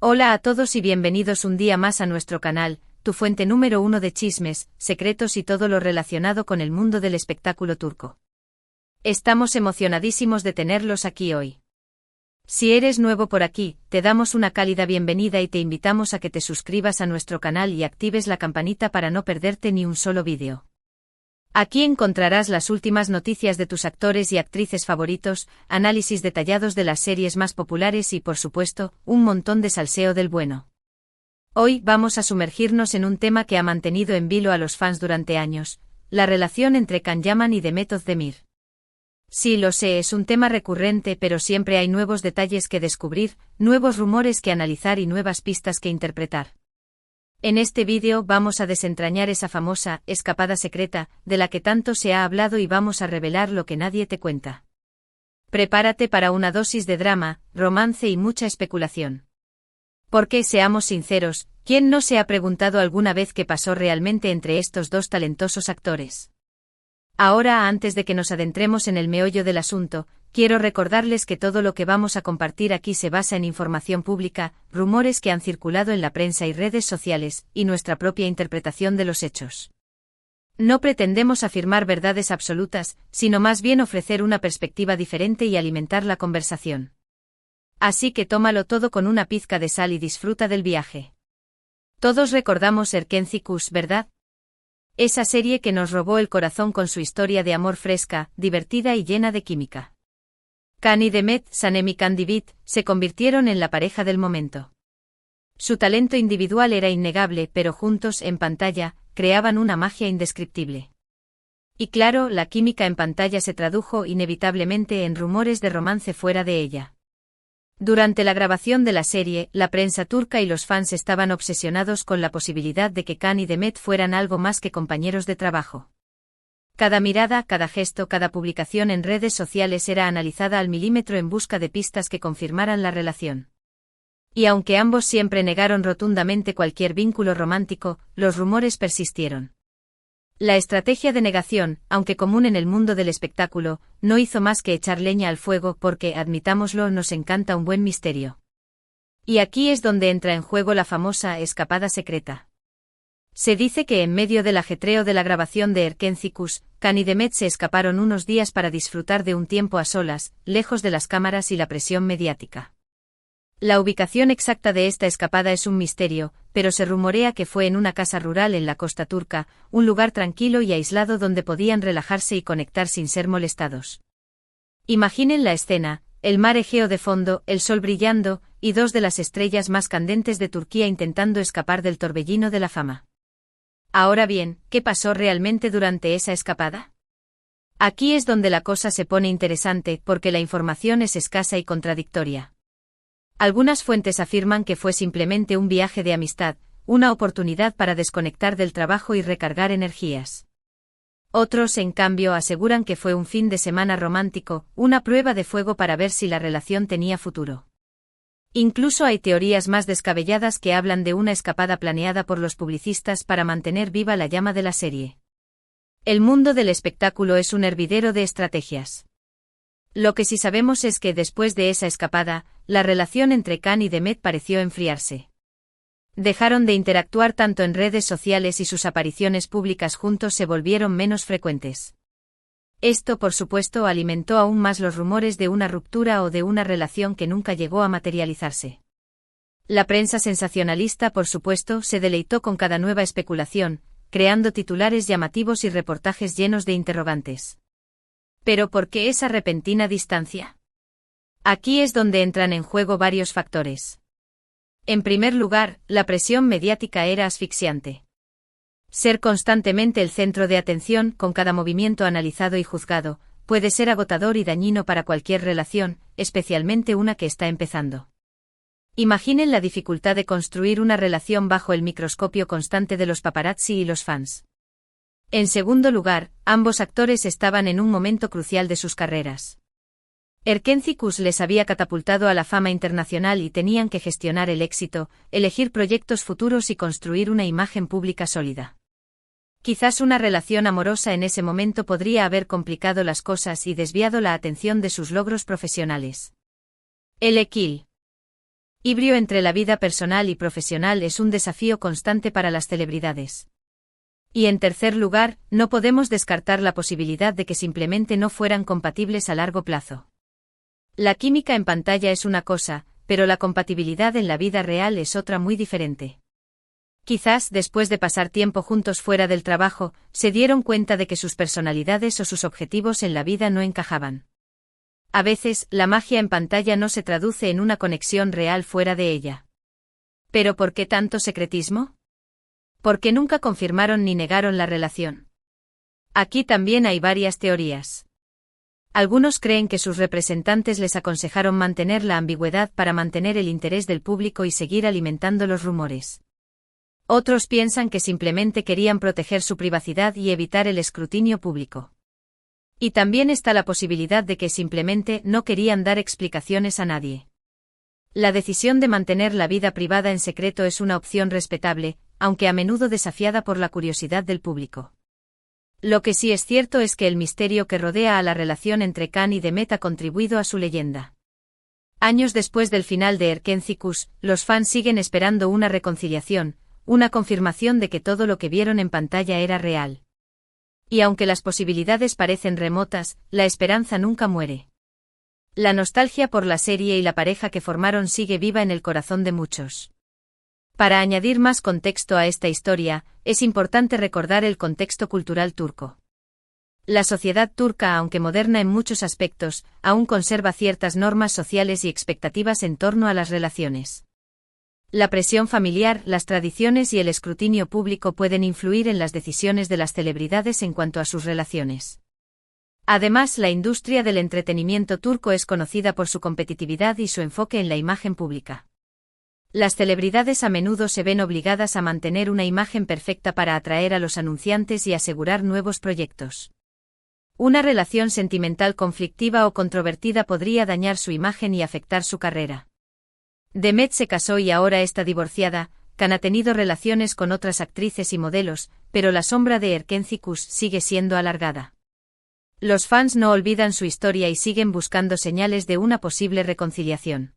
Hola a todos y bienvenidos un día más a nuestro canal, tu fuente número uno de chismes, secretos y todo lo relacionado con el mundo del espectáculo turco. Estamos emocionadísimos de tenerlos aquí hoy. Si eres nuevo por aquí, te damos una cálida bienvenida y te invitamos a que te suscribas a nuestro canal y actives la campanita para no perderte ni un solo vídeo. Aquí encontrarás las últimas noticias de tus actores y actrices favoritos, análisis detallados de las series más populares y, por supuesto, un montón de salseo del bueno. Hoy vamos a sumergirnos en un tema que ha mantenido en vilo a los fans durante años, la relación entre Can Yaman y Demet Özdemir. Sí, lo sé, es un tema recurrente, pero siempre hay nuevos detalles que descubrir, nuevos rumores que analizar y nuevas pistas que interpretar. En este vídeo vamos a desentrañar esa famosa escapada secreta, de la que tanto se ha hablado y vamos a revelar lo que nadie te cuenta. Prepárate para una dosis de drama, romance y mucha especulación. Porque, seamos sinceros, ¿quién no se ha preguntado alguna vez qué pasó realmente entre estos dos talentosos actores? Ahora, antes de que nos adentremos en el meollo del asunto, quiero recordarles que todo lo que vamos a compartir aquí se basa en información pública, rumores que han circulado en la prensa y redes sociales, y nuestra propia interpretación de los hechos. No pretendemos afirmar verdades absolutas, sino más bien ofrecer una perspectiva diferente y alimentar la conversación. Así que tómalo todo con una pizca de sal y disfruta del viaje. Todos recordamos Erkenci Kuş, ¿verdad? Esa serie que nos robó el corazón con su historia de amor fresca, divertida y llena de química. Can y Demet, Sanem y Can Divit, se convirtieron en la pareja del momento. Su talento individual era innegable, pero juntos, en pantalla, creaban una magia indescriptible. Y claro, la química en pantalla se tradujo inevitablemente en rumores de romance fuera de ella. Durante la grabación de la serie, la prensa turca y los fans estaban obsesionados con la posibilidad de que Can y Demet fueran algo más que compañeros de trabajo. Cada mirada, cada gesto, cada publicación en redes sociales era analizada al milímetro en busca de pistas que confirmaran la relación. Y aunque ambos siempre negaron rotundamente cualquier vínculo romántico, los rumores persistieron. La estrategia de negación, aunque común en el mundo del espectáculo, no hizo más que echar leña al fuego porque, admitámoslo, nos encanta un buen misterio. Y aquí es donde entra en juego la famosa escapada secreta. Se dice que en medio del ajetreo de la grabación de Erkenci Kuş, Can y Demet se escaparon unos días para disfrutar de un tiempo a solas, lejos de las cámaras y la presión mediática. La ubicación exacta de esta escapada es un misterio, pero se rumorea que fue en una casa rural en la costa turca, un lugar tranquilo y aislado donde podían relajarse y conectar sin ser molestados. Imaginen la escena, el mar Egeo de fondo, el sol brillando, y dos de las estrellas más candentes de Turquía intentando escapar del torbellino de la fama. Ahora bien, ¿qué pasó realmente durante esa escapada? Aquí es donde la cosa se pone interesante, porque la información es escasa y contradictoria. Algunas fuentes afirman que fue simplemente un viaje de amistad, una oportunidad para desconectar del trabajo y recargar energías. Otros, en cambio, aseguran que fue un fin de semana romántico, una prueba de fuego para ver si la relación tenía futuro. Incluso hay teorías más descabelladas que hablan de una escapada planeada por los publicistas para mantener viva la llama de la serie. El mundo del espectáculo es un hervidero de estrategias. Lo que sí sabemos es que después de esa escapada, la relación entre Can y Demet pareció enfriarse. Dejaron de interactuar tanto en redes sociales y sus apariciones públicas juntos se volvieron menos frecuentes. Esto, por supuesto, alimentó aún más los rumores de una ruptura o de una relación que nunca llegó a materializarse. La prensa sensacionalista, por supuesto, se deleitó con cada nueva especulación, creando titulares llamativos y reportajes llenos de interrogantes. ¿Pero por qué esa repentina distancia? Aquí es donde entran en juego varios factores. En primer lugar, la presión mediática era asfixiante. Ser constantemente el centro de atención, con cada movimiento analizado y juzgado, puede ser agotador y dañino para cualquier relación, especialmente una que está empezando. Imaginen la dificultad de construir una relación bajo el microscopio constante de los paparazzi y los fans. En segundo lugar, ambos actores estaban en un momento crucial de sus carreras. Erkenci Kuş les había catapultado a la fama internacional y tenían que gestionar el éxito, elegir proyectos futuros y construir una imagen pública sólida. Quizás una relación amorosa en ese momento podría haber complicado las cosas y desviado la atención de sus logros profesionales. El Ekil. Híbrido entre la vida personal y profesional es un desafío constante para las celebridades. Y en tercer lugar, no podemos descartar la posibilidad de que simplemente no fueran compatibles a largo plazo. La química en pantalla es una cosa, pero la compatibilidad en la vida real es otra muy diferente. Quizás, después de pasar tiempo juntos fuera del trabajo, se dieron cuenta de que sus personalidades o sus objetivos en la vida no encajaban. A veces, la magia en pantalla no se traduce en una conexión real fuera de ella. ¿Pero por qué tanto secretismo? Porque nunca confirmaron ni negaron la relación. Aquí también hay varias teorías. Algunos creen que sus representantes les aconsejaron mantener la ambigüedad para mantener el interés del público y seguir alimentando los rumores. Otros piensan que simplemente querían proteger su privacidad y evitar el escrutinio público. Y también está la posibilidad de que simplemente no querían dar explicaciones a nadie. La decisión de mantener la vida privada en secreto es una opción respetable, aunque a menudo desafiada por la curiosidad del público. Lo que sí es cierto es que el misterio que rodea a la relación entre Khan y Demet ha contribuido a su leyenda. Años después del final de Erkenci-Kuş, los fans siguen esperando una reconciliación, una confirmación de que todo lo que vieron en pantalla era real. Y aunque las posibilidades parecen remotas, la esperanza nunca muere. La nostalgia por la serie y la pareja que formaron sigue viva en el corazón de muchos. Para añadir más contexto a esta historia, es importante recordar el contexto cultural turco. La sociedad turca, aunque moderna en muchos aspectos, aún conserva ciertas normas sociales y expectativas en torno a las relaciones. La presión familiar, las tradiciones y el escrutinio público pueden influir en las decisiones de las celebridades en cuanto a sus relaciones. Además, la industria del entretenimiento turco es conocida por su competitividad y su enfoque en la imagen pública. Las celebridades a menudo se ven obligadas a mantener una imagen perfecta para atraer a los anunciantes y asegurar nuevos proyectos. Una relación sentimental conflictiva o controvertida podría dañar su imagen y afectar su carrera. Demet se casó y ahora está divorciada. Khan ha tenido relaciones con otras actrices y modelos, pero la sombra de Erkenci-Kuş sigue siendo alargada. Los fans no olvidan su historia y siguen buscando señales de una posible reconciliación.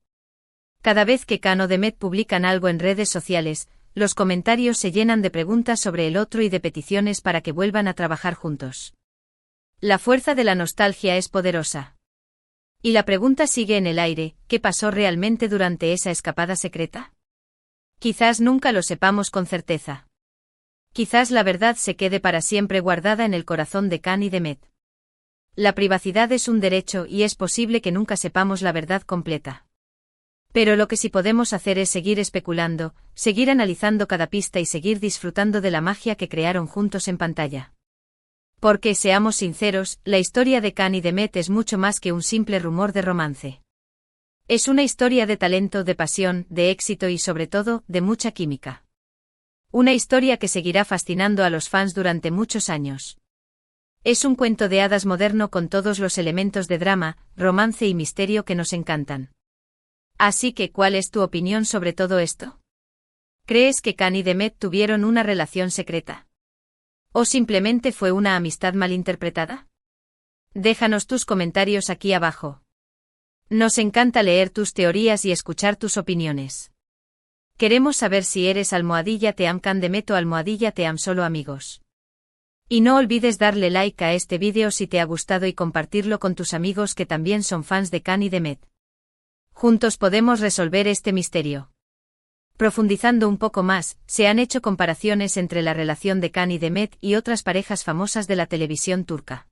Cada vez que Khan o Demet publican algo en redes sociales, los comentarios se llenan de preguntas sobre el otro y de peticiones para que vuelvan a trabajar juntos. La fuerza de la nostalgia es poderosa. Y la pregunta sigue en el aire: ¿qué pasó realmente durante esa escapada secreta? Quizás nunca lo sepamos con certeza. Quizás la verdad se quede para siempre guardada en el corazón de Khan y Demet. La privacidad es un derecho y es posible que nunca sepamos la verdad completa. Pero lo que sí podemos hacer es seguir especulando, seguir analizando cada pista y seguir disfrutando de la magia que crearon juntos en pantalla. Porque, seamos sinceros, la historia de Khan y Demet es mucho más que un simple rumor de romance. Es una historia de talento, de pasión, de éxito y sobre todo, de mucha química. Una historia que seguirá fascinando a los fans durante muchos años. Es un cuento de hadas moderno con todos los elementos de drama, romance y misterio que nos encantan. Así que, ¿cuál es tu opinión sobre todo esto? ¿Crees que Khan y Demet tuvieron una relación secreta? ¿O simplemente fue una amistad malinterpretada? Déjanos tus comentarios aquí abajo. Nos encanta leer tus teorías y escuchar tus opiniones. Queremos saber si eres @Team Khan Demet o @Team Solo Amigos. Y no olvides darle like a este vídeo si te ha gustado y compartirlo con tus amigos que también son fans de Khan y Demet. Juntos podemos resolver este misterio. Profundizando un poco más, se han hecho comparaciones entre la relación de Khan y Demet y otras parejas famosas de la televisión turca.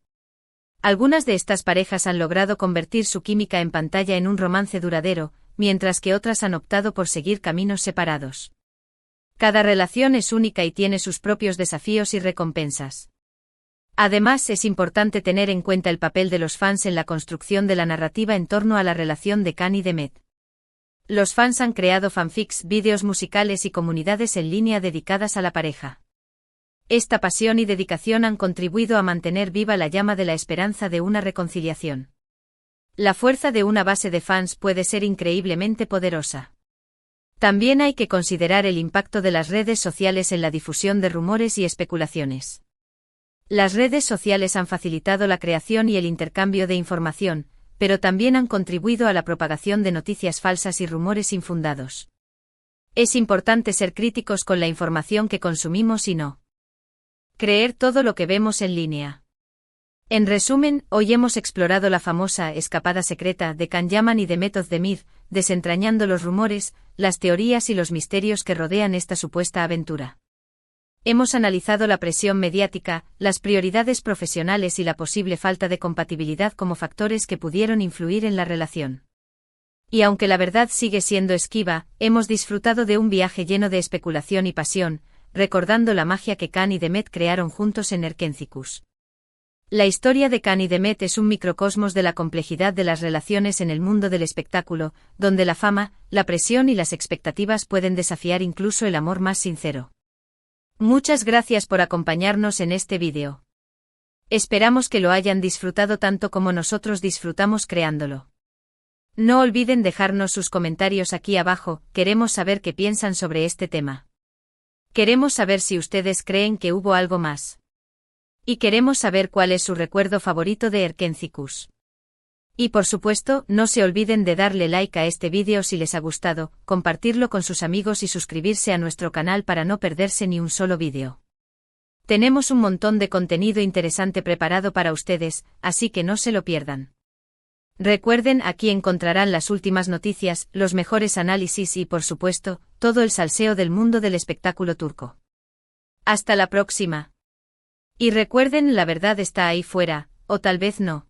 Algunas de estas parejas han logrado convertir su química en pantalla en un romance duradero, mientras que otras han optado por seguir caminos separados. Cada relación es única y tiene sus propios desafíos y recompensas. Además, es importante tener en cuenta el papel de los fans en la construcción de la narrativa en torno a la relación de Khan y Demet. Los fans han creado fanfics, vídeos musicales y comunidades en línea dedicadas a la pareja. Esta pasión y dedicación han contribuido a mantener viva la llama de la esperanza de una reconciliación. La fuerza de una base de fans puede ser increíblemente poderosa. También hay que considerar el impacto de las redes sociales en la difusión de rumores y especulaciones. Las redes sociales han facilitado la creación y el intercambio de información, pero también han contribuido a la propagación de noticias falsas y rumores infundados. Es importante ser críticos con la información que consumimos y no creer todo lo que vemos en línea. En resumen, hoy hemos explorado la famosa escapada secreta de Can Yaman y de Method the Myth, desentrañando los rumores, las teorías y los misterios que rodean esta supuesta aventura. Hemos analizado la presión mediática, las prioridades profesionales y la posible falta de compatibilidad como factores que pudieron influir en la relación. Y aunque la verdad sigue siendo esquiva, hemos disfrutado de un viaje lleno de especulación y pasión, recordando la magia que Can y Demet crearon juntos en Erkentzikos. La historia de Can y Demet es un microcosmos de la complejidad de las relaciones en el mundo del espectáculo, donde la fama, la presión y las expectativas pueden desafiar incluso el amor más sincero. Muchas gracias por acompañarnos en este vídeo. Esperamos que lo hayan disfrutado tanto como nosotros disfrutamos creándolo. No olviden dejarnos sus comentarios aquí abajo, queremos saber qué piensan sobre este tema. Queremos saber si ustedes creen que hubo algo más. Y queremos saber cuál es su recuerdo favorito de Erkentzikos. Y por supuesto, no se olviden de darle like a este vídeo si les ha gustado, compartirlo con sus amigos y suscribirse a nuestro canal para no perderse ni un solo vídeo. Tenemos un montón de contenido interesante preparado para ustedes, así que no se lo pierdan. Recuerden, aquí encontrarán las últimas noticias, los mejores análisis y por supuesto, todo el salseo del mundo del espectáculo turco. Hasta la próxima. Y recuerden, la verdad está ahí fuera, o tal vez no.